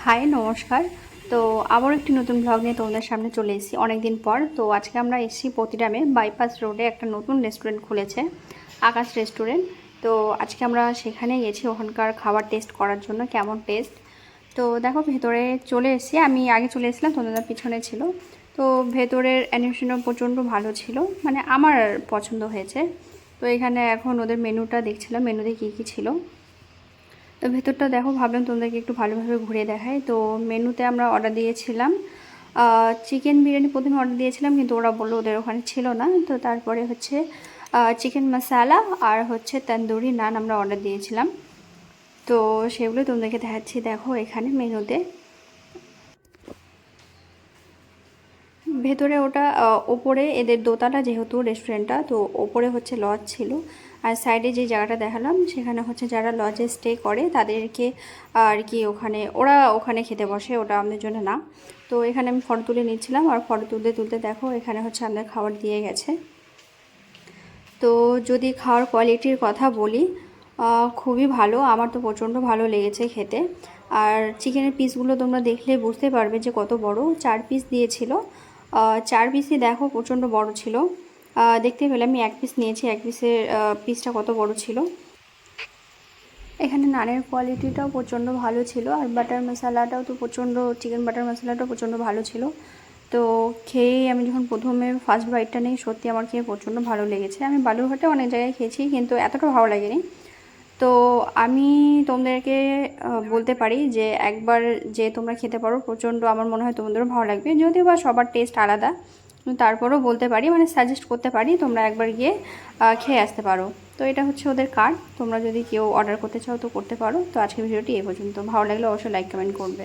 High নমস্কার। তো আবার একটি নতুন ব্লগ নিয়ে তোমাদের সামনে চলে এসেছি অনেক দিন পর। তো আজকে আমরা এসেছি পতিরামে বাইপাস রোডে একটা নতুন রেস্টুরেন্ট খুলেছে, আকাশ রেস্টুরেন্ট। তো আজকে আমরা সেখানে গেছি ওখানকার খাবার টেস্ট করার জন্য কেমন টেস্ট। তো দেখো ভেতরে চলে এসেছি, আমি আগে চলে এসেছিলাম, তোমাদের পিছনে ছিল। তো ভেতরের অ্যানিমেশনও প্রচণ্ড ভালো ছিল, মানে আমার পছন্দ হয়েছে। তো এখানে এখন ওদের মেনুটা দেখছিলাম, মেনুতে কী কী ছিল। তো ভেতরটা দেখো, ভাবলাম তোমাদেরকে একটু ভালোভাবে ঘুরে দেখাই। তো মেনুতে আমরা অর্ডার দিয়েছিলাম চিকেন বিরিয়ানি, প্রথমে অর্ডার দিয়েছিলাম কিন্তু ওরা বললো ওদের ওখানে ছিল না। তো তারপরে হচ্ছে চিকেন মশালা আর হচ্ছে তন্দুরি নান আমরা অর্ডার দিয়েছিলাম। তো সেগুলো তোমাদেরকে দেখাচ্ছি, দেখো এখানে মেনুতে। ভেতরে ওটা ওপরে এদের দোতলা যেহেতু রেস্টুরেন্টটা, তো ওপরে হচ্ছে লজ ছিল। আর সাইডে যে জায়গাটা দেখালাম সেখানে হচ্ছে যারা লজে স্টে করে তাদেরকে আর কি ওখানে খেতে বসে, ওটা আমাদের জন্য না। তো এখানে আমি ফটো তুলে নিচ্ছিলাম, আর ফটো তুলতে তুলতে দেখো এখানে হচ্ছে আমাদের খাবার দিয়ে গেছে। তো যদি খাওয়ার কোয়ালিটির কথা বলি, খুবই ভালো, আমার তো প্রচণ্ড ভালো লেগেছে খেতে। আর চিকেনের পিসগুলো তোমরা দেখলে বুঝতে পারবে যে কত বড়, 4 পিস দিয়েছিল। 4 পিসই দেখো প্রচণ্ড বড় ছিল। দেখতে পেলে আমি 1 পিস নিয়েছি, 1 পিসের পিসটা কত বড় ছিল। এখানে নানের কোয়ালিটিটাও প্রচণ্ড ভালো ছিল, আর বাটার মশলাটাও তো প্রচণ্ড, চিকেন বাটার মশলাটাও প্রচণ্ড ভালো ছিল। তো খেয়ে আমি যখন প্রথমে ফার্স্ট বাইটটা নিই, সত্যি আমার খেয়ে প্রচণ্ড ভালো লেগেছে। আমি বালুরঘাটে অনেক জায়গায় খেয়েছি কিন্তু এতটা ভালো লাগেনি। তো আমি তোমাদেরকে বলতে পারি যে একবার যে তোমরা খেতে পারো, প্রচণ্ড আমার মনে হয় তোমাদেরও ভালো লাগবে, যদিও বা সবার টেস্ট আলাদা। তারপরেও বলতে পারি, মানে সাজেস্ট করতে পারি তোমরা একবার গিয়ে খেয়ে আসতে পারো। তো এটা হচ্ছে ওদের কার্ড, তোমরা যদি কেউ অর্ডার করতে চাও তো করতে পারো। তো আজকের ভিডিওটি এই পর্যন্ত, ভালো লাগলে অবশ্যই লাইক কমেন্ট করবে।